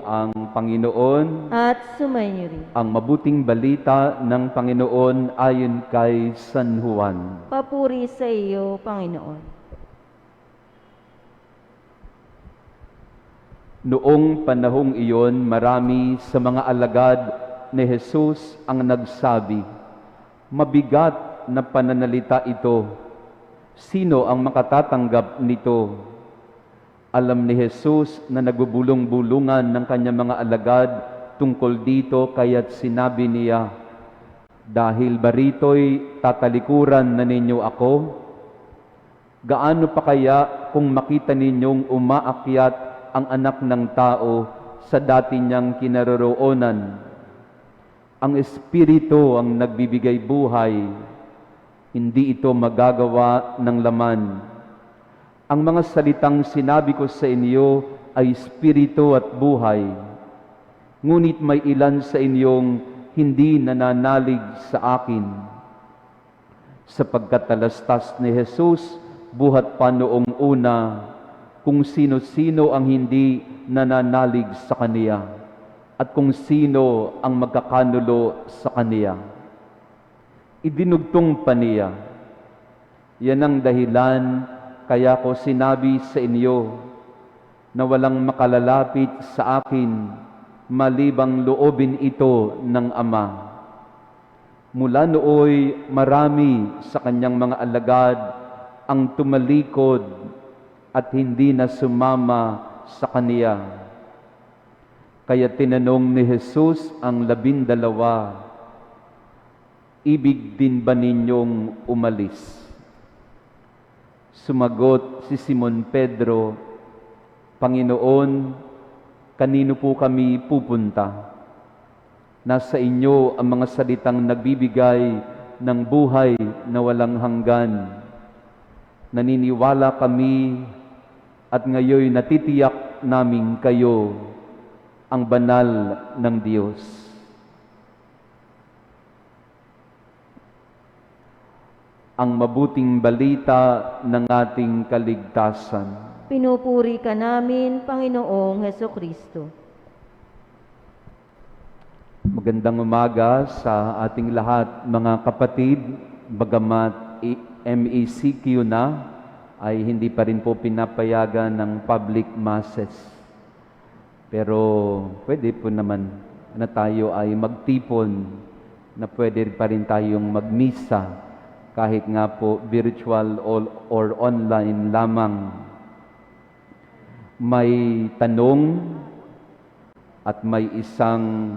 ang Panginoon. At sumainyo rin. Ang mabuting balita ng Panginoon ayon kay San Juan. Papuri sa iyo, Panginoon. Noong panahong iyon, marami sa mga alagad ni Jesus ang nagsabi, "Mabigat na pananalita ito. Sino ang makatatanggap nito?" Alam ni Jesus na nagbubulong-bulungan ng kanyang mga alagad tungkol dito, kaya't sinabi niya, "Dahil ba rito'y tatalikuran na ninyo ako? Gaano pa kaya kung makita ninyong umaakyat ang anak ng tao sa dati niyang kinaroroonan? Ang Espiritu ang nagbibigay buhay, hindi ito magagawa ng laman. Ang mga salitang sinabi ko sa inyo ay Espiritu at buhay. Ngunit may ilan sa inyong hindi nananalig sa akin." Sapagkat talastas ni Jesus buhat pa noong una kung sino-sino ang hindi nananalig sa Kaniya at kung sino ang magkakanulo sa Kaniya. Idinugtong pa niya, "Yan ang dahilan kaya ko sinabi sa inyo na walang makalalapit sa akin malibang loobin ito ng Ama." Mula nooy marami sa kanyang mga alagad ang tumalikod at hindi na sumama sa Kaniya. Kaya tinanong ni Jesus ang 12, "Ibig din ba ninyong umalis?" Sumagot si Simon Pedro, "Panginoon, kanino po kami pupunta? Nasa inyo ang mga salitang nagbibigay ng buhay na walang hanggan. Naniniwala kami at ngayon natitiyak namin kayo ang banal ng Diyos." Ang mabuting balita ng ating kaligtasan. Pinupuri ka namin, Panginoong Hesukristo. Magandang umaga sa ating lahat, mga kapatid. Bagamat MECQ na, ay hindi pa rin po pinapayagan ng public masses. Pero pwede po naman na tayo ay magtipon, na pwede pa rin tayong magmisa, kahit nga po virtual or online lamang. May tanong at may isang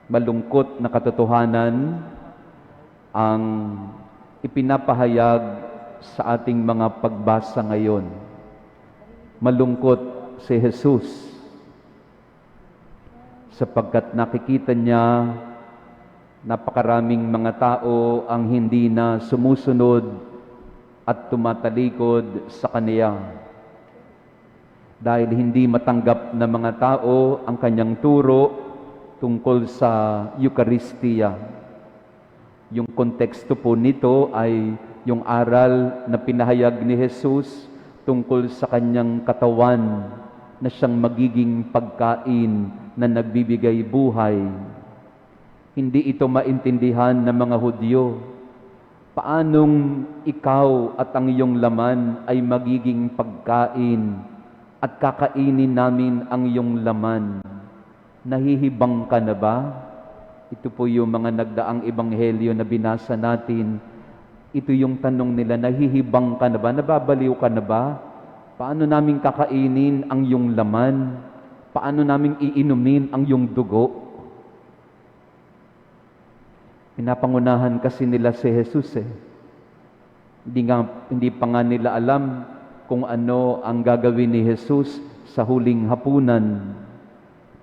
malungkot na katotohanan ang ipinapahayag sa ating mga pagbasa ngayon. Malungkot si Jesus sapagkat nakikita niya napakaraming mga tao ang hindi na sumusunod at tumatalikod sa Kaniya. Dahil hindi matanggap ng mga tao ang kanyang turo tungkol sa Eucharistia. Yung konteksto po nito ay yung aral na pinahayag ni Jesus tungkol sa kanyang katawan na siyang magiging pagkain na nagbibigay buhay. Hindi ito maintindihan ng mga Hudyo. Paanong ikaw at ang iyong laman ay magiging pagkain at kakainin namin ang iyong laman? Nahihibang ka na ba? Ito po yung mga nagdaang ebanghelyo na binasa natin. Ito yung tanong nila, nahihibang ka na ba? Nababaliw ka na ba? Paano namin kakainin ang iyong laman? Paano namin iinumin ang iyong dugo? Pinapangunahan kasi nila si Jesus Hindi pa nga nila alam kung ano ang gagawin ni Jesus sa huling hapunan.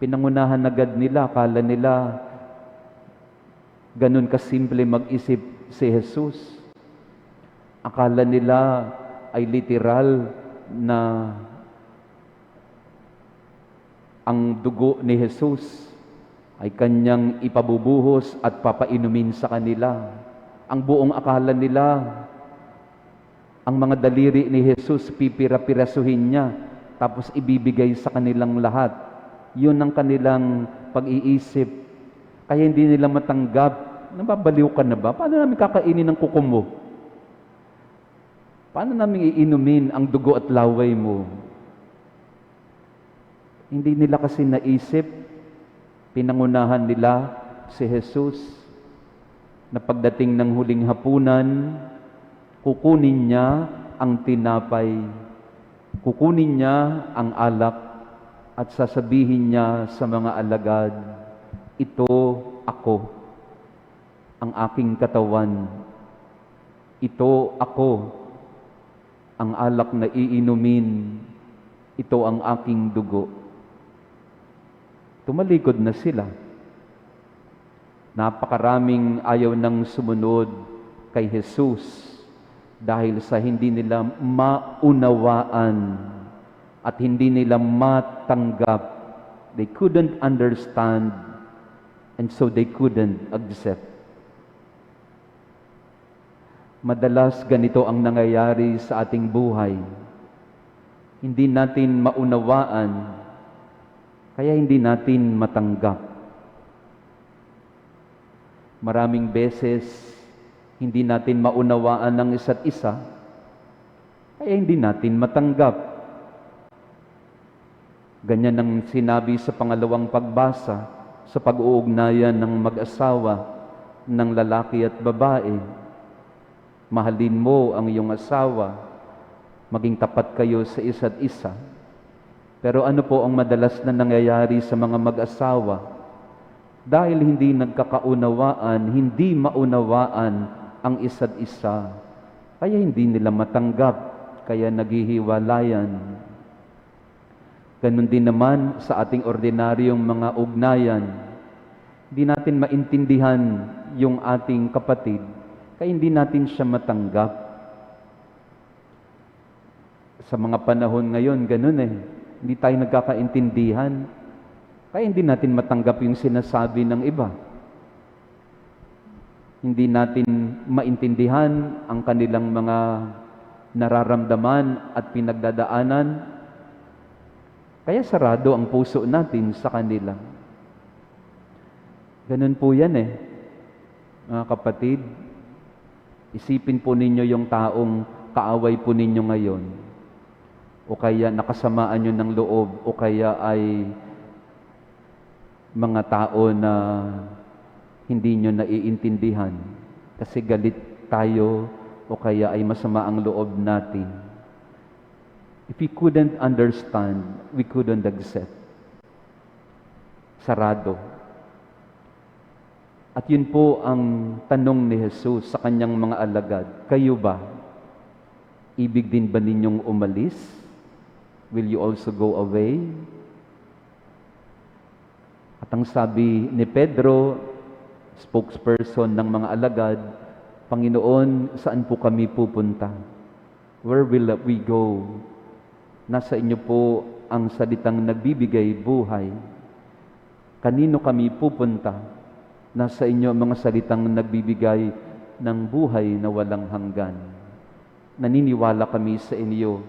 Pinangunahan agad nila, akala nila ganun kasimple mag-isip si Jesus. Akala nila ay literal na ang dugo ni Jesus ay kanyang ipabubuhos at papainumin sa kanila. Ang buong akala nila, ang mga daliri ni Jesus, pipira-pirasuhin niya, tapos ibibigay sa kanilang lahat. Yun ang kanilang pag-iisip. Kaya hindi nila matanggap. Nababaliw ka na ba? Paano namin kakainin ang kuko mo? Paano namin iinumin ang dugo at laway mo? Hindi nila kasi naisip, pinangunahan nila si Jesus na pagdating ng huling hapunan, kukunin niya ang tinapay, kukunin niya ang alak, at sasabihin niya sa mga alagad, ito ako, ang aking katawan. Ito ako, ang alak na iinumin. Ito ang aking dugo. Tumalikod na sila. Napakaraming ayaw nang sumunod kay Jesus dahil sa hindi nila maunawaan at hindi nila matanggap. They couldn't understand and so they couldn't accept. Madalas ganito ang nangyayari sa ating buhay. Hindi natin maunawaan, kaya hindi natin matanggap. Maraming beses, hindi natin maunawaan ang isa't isa, kaya hindi natin matanggap. Ganyan ang sinabi sa pangalawang pagbasa sa pag-uugnayan ng mag-asawa, ng lalaki at babae. Mahalin mo ang iyong asawa, maging tapat kayo sa isa't isa. Pero ano po ang madalas na nangyayari sa mga mag-asawa? Dahil hindi nagkakaunawaan, hindi maunawaan ang isa't isa, kaya hindi nila matanggap, kaya naghihiwalayan. Ganun din naman sa ating ordinaryong mga ugnayan. Hindi natin maintindihan yung ating kapatid, kaya hindi natin siya matanggap. Sa mga panahon ngayon, ganun eh. Hindi tayo nagkakaintindihan, kaya hindi natin matanggap yung sinasabi ng iba. Hindi natin maintindihan ang kanilang mga nararamdaman at pinagdadaanan, kaya sarado ang puso natin sa kanila. Ganun po yan eh. Mga kapatid, isipin po ninyo yung taong kaaway po ninyo ngayon, o kaya nakasamaan nyo ng loob, o kaya ay mga tao na hindi nyo naiintindihan kasi galit tayo o kaya ay masama ang loob natin. If we couldn't understand, we couldn't accept. Sarado. At yun po ang tanong ni Jesus sa kanyang mga alagad. Kayo ba? Ibig din ba ninyong umalis? Will you also go away? At ang sabi ni Pedro, spokesperson ng mga alagad, Panginoon, saan po kami pupunta? Where will we go? Nasa inyo po ang salitang nagbibigay buhay. Kanino kami pupunta? Nasa inyo ang mga salitang nagbibigay ng buhay na walang hanggan. Naniniwala kami sa inyo.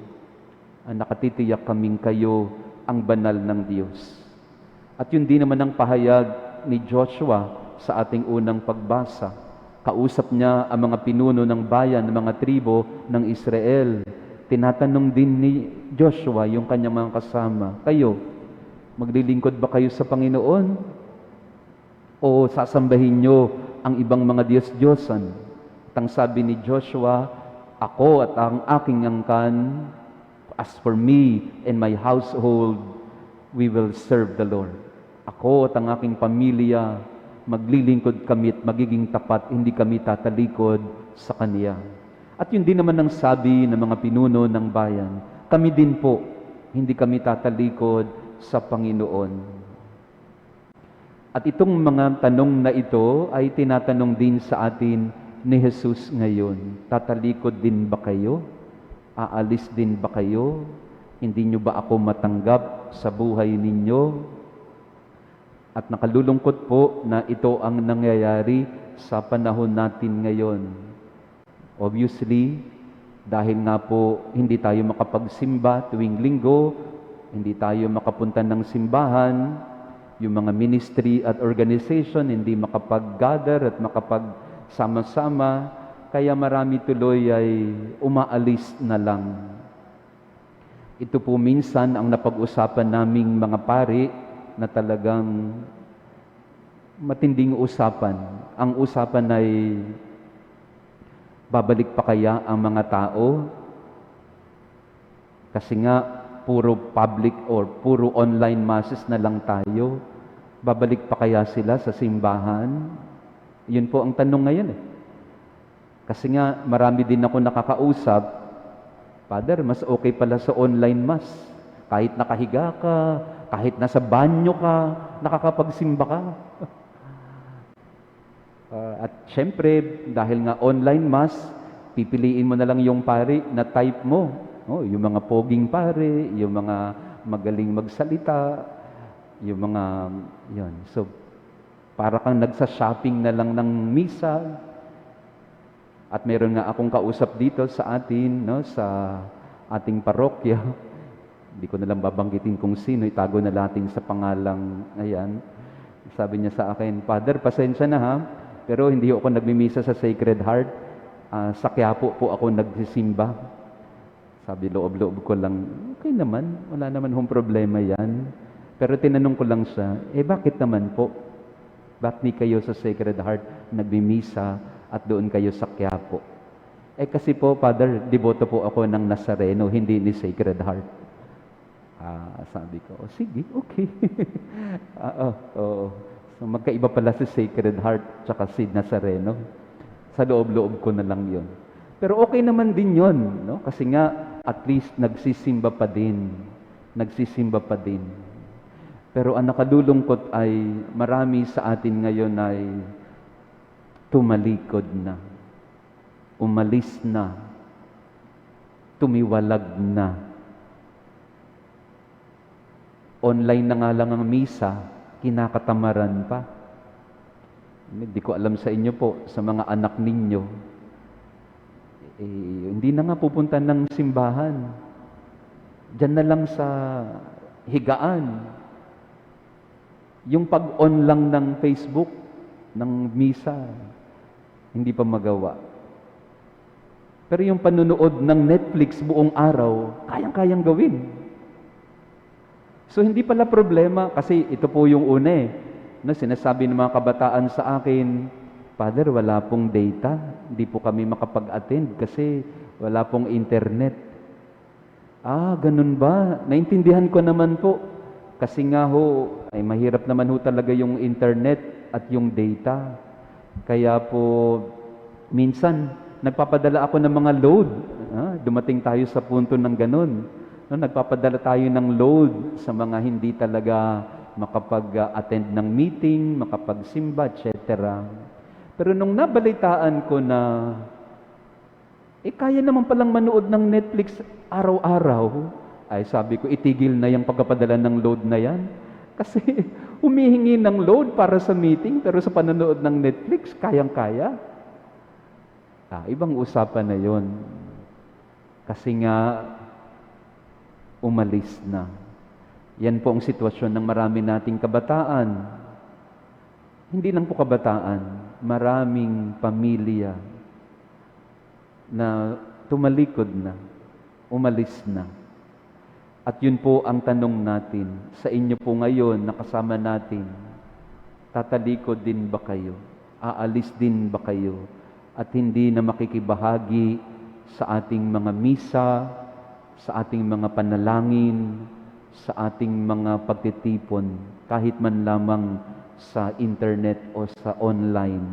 Nakatitiyak kaming kayo ang banal ng Diyos. At yun din naman ang pahayag ni Joshua sa ating unang pagbasa. Kausap niya ang mga pinuno ng bayan, ng mga tribo ng Israel. Tinatanong din ni Joshua yung kanyang mga kasama, kayo, maglilingkod ba kayo sa Panginoon? O sasambahin nyo ang ibang mga Diyos-Diyosan? At ang sabi ni Joshua, ako at ang aking angkan, as for me and my household, we will serve the Lord. Ako at ang aking pamilya, maglilingkod kami at magiging tapat, hindi kami tatalikod sa Kanya. At yun din naman ang sabi ng mga pinuno ng bayan, kami din po, hindi kami tatalikod sa Panginoon. At itong mga tanong na ito ay tinatanong din sa atin ni Jesus ngayon. Tatalikod din ba kayo? Aalis din ba kayo? Hindi nyo ba ako matanggap sa buhay ninyo? At nakalulungkot po na ito ang nangyayari sa panahon natin ngayon. Obviously, dahil nga po hindi tayo makapagsimba tuwing linggo, hindi tayo makapunta ng simbahan, yung mga ministry at organization hindi makapag-gather at makapagsama-sama, kaya marami tuloy ay umaalis na lang. Ito po minsan ang napag-usapan naming mga pari na talagang matinding usapan. Ang usapan ay, babalik pa kaya ang mga tao? Kasi nga, puro public or puro online masses na lang tayo. Babalik pa kaya sila sa simbahan? Yun po ang tanong ngayon eh. Kasi nga, marami din ako nakakausap, Father, mas okay pala sa online mass. Kahit nakahiga ka, kahit nasa banyo ka, nakakapagsimba ka. At syempre, dahil nga online mass, pipiliin mo na lang yung pari na type mo. Oh, yung mga poging pare, yung mga magaling magsalita, yung mga, yun. So, para kang nagsa-shopping na lang ng misa. At meron nga akong kausap dito sa atin, no, sa ating parokya. Hindi ko na lang babanggitin kung sino, itago na natin sa pangalang, ayan. Sabi niya sa akin, Father, pasensya na ha, pero hindi ako nagmimisa sa Sacred Heart. Sa Quiapo po ako nagsisimba. Sabi, loob-loob ko lang, okay naman, wala naman hong problema yan. Pero tinanong ko lang siya, bakit naman po? Bakit di kayo sa Sacred Heart nagmimisa at doon kayo sa Quiapo? Kasi po, Father, deboto po ako ng Nazareno, hindi ni Sacred Heart. Sabi ko, sige, okay. So, magkaiba pala si Sacred Heart tsaka si Nazareno. Sa loob-loob ko na lang yon. Pero okay naman din yon, no? Kasi nga, at least nagsisimba pa din. Nagsisimba pa din. Pero ang nakalulungkot ay marami sa atin ngayon ay tumalikod na. Umalis na. Tumiwalag na. Online na nga lang ang misa, kinakatamaran pa. Hindi ko alam sa inyo po, sa mga anak ninyo, hindi na nga pupunta ng simbahan. Diyan na lang sa higaan. Yung pag-on lang ng Facebook, ng misa, hindi pa magawa. Pero yung panunood ng Netflix buong araw, kayang-kayang gawin. So hindi pala problema, kasi ito po yung una na sinasabi ng mga kabataan sa akin, Father, wala pong data, hindi po kami makapag-attend kasi wala pong internet. Ganun ba? Naintindihan ko naman po. Kasi nga ho, ay mahirap naman ho talaga yung internet at yung data. Kaya po, minsan, nagpapadala ako ng mga load. Dumating tayo sa punto ng ganun. Nagpapadala tayo ng load sa mga hindi talaga makapag-attend ng meeting, makapagsimba, etc. Pero nung nabalitaan ko na, kaya naman palang manood ng Netflix araw-araw, ay sabi ko, itigil na yung pagpapadala ng load na yan. Kasi humihingi ng load para sa meeting, pero sa panonood ng Netflix, kayang-kaya. Ibang usapan na yon. Kasi nga, umalis na. Yan po ang sitwasyon ng marami nating kabataan. Hindi lang po kabataan, maraming pamilya na tumalikod na, umalis na. At yun po ang tanong natin, sa inyo po ngayon, nakasama natin, tatalikod din ba kayo? Aalis din ba kayo? At hindi na makikibahagi sa ating mga misa, sa ating mga panalangin, sa ating mga pagtitipon, kahit man lamang sa internet o sa online.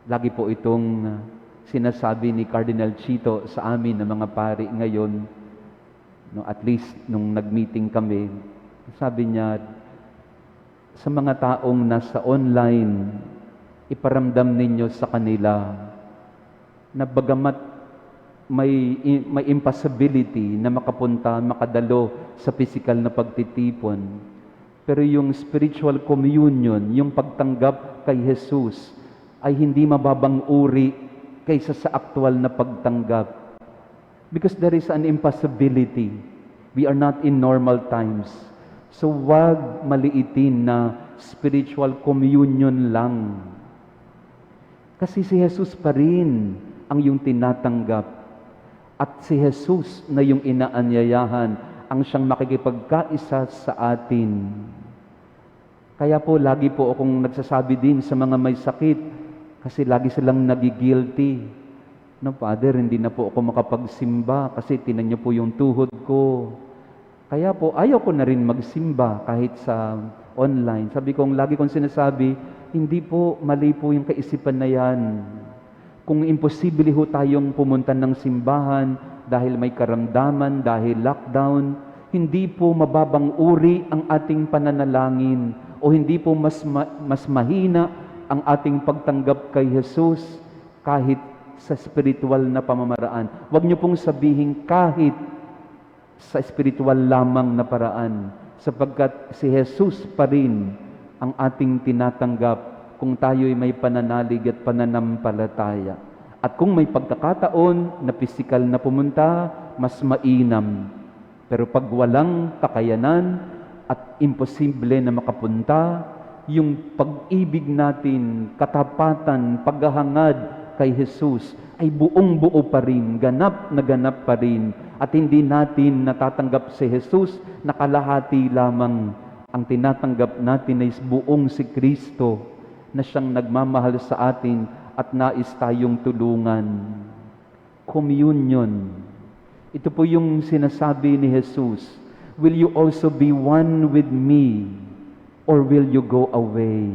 Lagi po itong sinasabi ni Cardinal Chito sa amin ng mga pari ngayon, at least nung nag-meeting kami, sabi niya, sa mga taong nasa online, iparamdam ninyo sa kanila na bagamat may impossibility na makapunta, makadalo sa physical na pagtitipon, pero yung spiritual communion, yung pagtanggap kay Jesus, ay hindi mababang uri kaysa sa aktual na pagtanggap. Because there is an impossibility We are not in normal times. So wag maliitin na spiritual communion lang. Kasi si Jesus pa rin ang iyong tinatanggap. At si Jesus na yung inaanyayahan ang siyang makikipagkaisa sa atin. Kaya po, lagi po akong nagsasabi din sa mga may sakit, kasi lagi silang nagigilty. No, Father, hindi na po ako makapagsimba kasi tinan niyo po yung tuhod ko. Kaya po, ayaw ko na rin magsimba kahit sa online. Sabi kong, lagi kong sinasabi, hindi po, mali po yung kaisipan na yan. Kung imposible ho tayong pumunta ng simbahan dahil may karamdaman, dahil lockdown, hindi po mababang uri ang ating pananalangin o hindi po mas mahina ang ating pagtanggap kay Jesus kahit sa spiritual na pamamaraan. Huwag niyo pong sabihin kahit sa spiritual lamang na paraan, sapagkat si Jesus pa rin ang ating tinatanggap kung tayo'y may pananalig at pananampalataya. At kung may pagkakataon na pisikal na pumunta, mas mainam. Pero pag walang kakayanan at imposible na makapunta, yung pag-ibig natin, katapatan, paghahangad kay Jesus ay buong-buo pa rin, ganap na ganap pa rin. At hindi natin natatanggap si Jesus na kalahati lamang. Ang tinatanggap natin ay buong si Kristo na siyang nagmamahal sa atin at nais tayong tulungan. Communion. Ito po yung sinasabi ni Jesus, will you also be one with me or will you go away?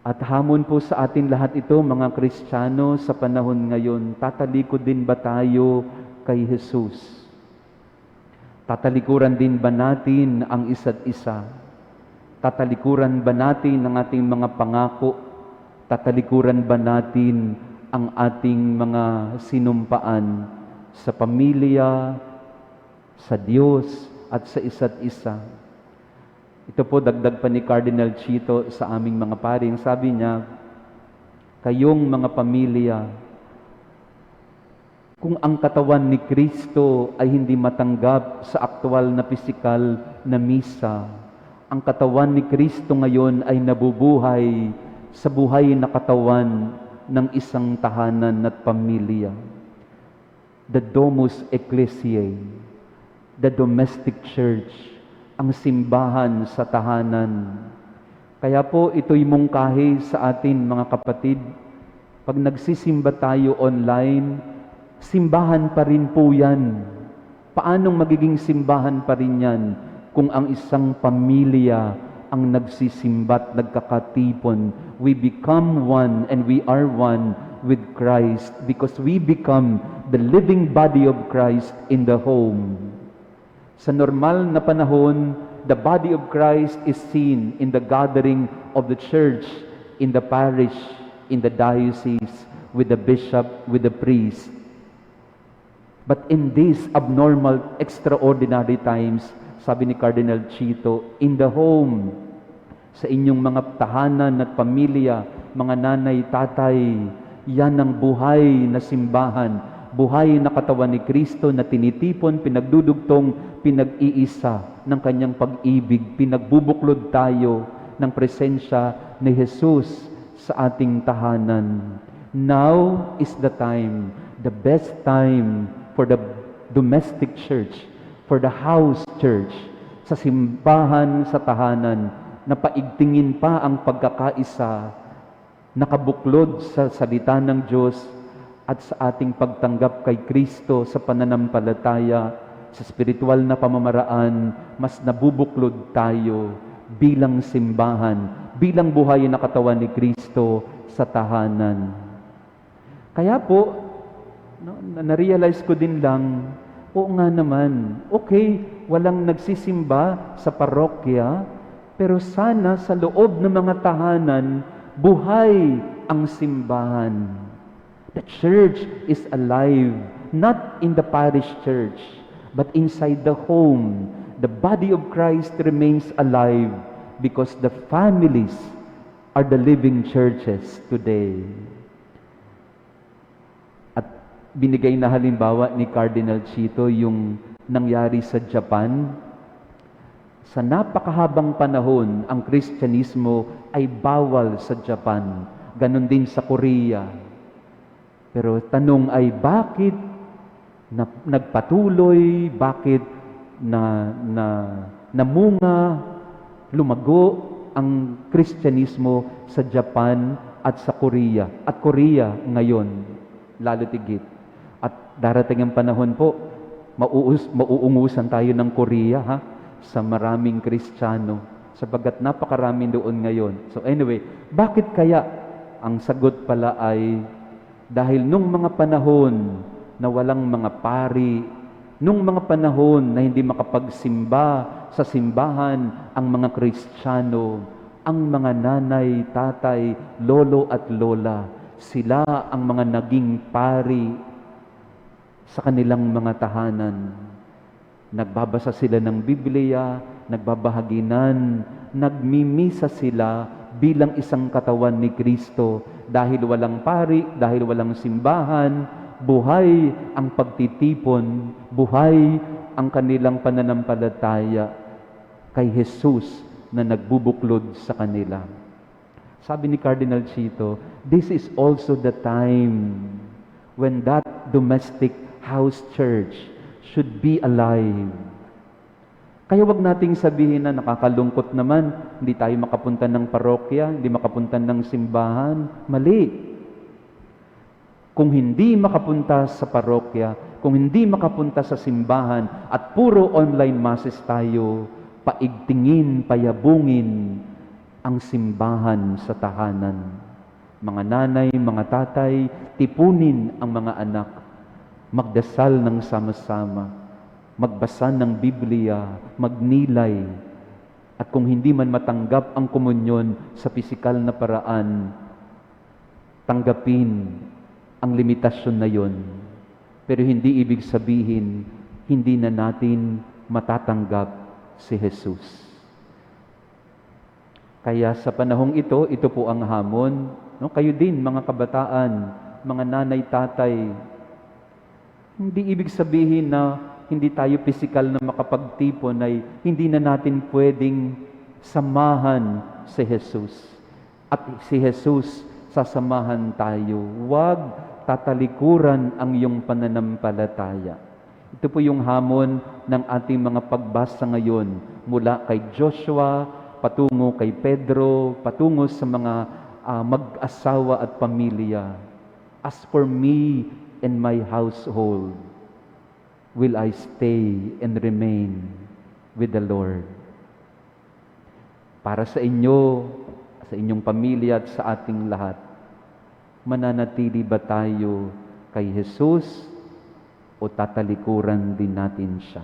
At hamon po sa atin lahat ito, mga Kristiyano, sa panahon ngayon, tatalikod din ba tayo kay Jesus? Tatalikuran din ba natin ang isa't isa? Tatalikuran ba natin ang ating mga pangako? Tatalikuran ba natin ang ating mga sinumpaan sa pamilya, sa Diyos, at sa isa't isa? Ito po, dagdag pa ni Cardinal Chito sa aming mga paring. Sabi niya, kayong mga pamilya, kung ang katawan ni Kristo ay hindi matanggap sa aktual na pisikal na misa, ang katawan ni Kristo ngayon ay nabubuhay sa buhay na katawan ng isang tahanan at pamilya. The Domus Ecclesiae, the domestic church, ang simbahan sa tahanan. Kaya po ito'y mungkahi sa atin, mga kapatid. Pag nagsisimba tayo online, simbahan pa rin po yan. Paanong magiging simbahan pa rin yan kung ang isang pamilya ang nagsisimba't nagkakatipon? We become one and we are one with Christ because we become the living body of Christ in the home. Sa normal na panahon, the body of Christ is seen in the gathering of the church, in the parish, in the diocese, with the bishop, with the priest. But in these abnormal, extraordinary times, sabi ni Cardinal Chito, in the home, sa inyong mga tahanan at pamilya, mga nanay, tatay, yan ang buhay na simbahan, buhay na katawan ni Kristo na tinitipon, pinagdudugtong, pinag-iisa ng kanyang pag-ibig. Pinagbubuklod tayo ng presensya ni Jesus sa ating tahanan. Now is the time, the best time for the domestic church, for the house church, sa simbahan, sa tahanan, na paigtingin pa ang pagkakaisa, nakabuklod sa salita ng Diyos at sa ating pagtanggap kay Kristo sa pananampalataya, sa spiritual na pamamaraan, mas nabubuklod tayo bilang simbahan, bilang buhay na katawan ni Kristo sa tahanan. Kaya po, na-realize ko din lang, oo nga naman, okay, walang nagsisimba sa parokya, pero sana sa loob ng mga tahanan, buhay ang simbahan. The church is alive, not in the parish church, but inside the home. The body of Christ remains alive because the families are the living churches today. At binigay na halimbawa ni Cardinal Chito yung nangyari sa Japan. Sa napakahabang panahon, ang Kristyanismo ay bawal sa Japan. Ganon din sa Korea. Pero tanong ay bakit nagpatuloy, bakit namunga, lumago ang Kristyanismo sa Japan at sa Korea. At Korea ngayon, lalo tigit. At darating ang panahon po, mauungusan tayo ng Korea, ha? Sa maraming Kristiyano, sapagat napakarami doon ngayon. So anyway, bakit kaya? Ang sagot pala ay dahil nung mga panahon na walang mga pari, nung mga panahon na hindi makapagsimba sa simbahan ang mga Kristiyano, ang mga nanay, tatay, lolo at lola, sila ang mga naging pari sa kanilang mga tahanan. Nagbabasa sila ng Biblia, nagbabahaginan, nagmimisa sila bilang isang katawan ni Kristo. Dahil walang pari, dahil walang simbahan, buhay ang pagtitipon, buhay ang kanilang pananampalataya kay Jesus na nagbubuklod sa kanila. Sabi ni Cardinal Chito, this is also the time when that domestic house church should be alive. Kaya wag nating sabihin na nakakalungkot naman, hindi tayo makapunta ng parokya, hindi makapunta ng simbahan. Mali. Kung hindi makapunta sa parokya, kung hindi makapunta sa simbahan, at puro online masses tayo, paigtingin, payabungin ang simbahan sa tahanan. Mga nanay, mga tatay, tipunin ang mga anak, magdasal ng sama-sama, magbasa ng Biblia, magnilay, at kung hindi man matanggap ang komunyon sa pisikal na paraan, tanggapin ang limitasyon na yon. Pero hindi ibig sabihin, hindi na natin matatanggap si Jesus. Kaya sa panahong ito po ang hamon. No? Kayo din, mga kabataan, mga nanay, tatay, hindi ibig sabihin na hindi tayo pisikal na makapagtipon ay hindi na natin pwedeng samahan si Jesus. At si Jesus sasamahan tayo. Huwag tatalikuran ang iyong pananampalataya. Ito po yung hamon ng ating mga pagbasa ngayon mula kay Joshua, patungo kay Pedro, patungo sa mga mag-asawa at pamilya. As for me and my household, will I stay and remain with the Lord. Para sa inyo, sa inyong pamilya at sa ating lahat, mananatili ba tayo kay Jesus o tatalikuran din natin siya?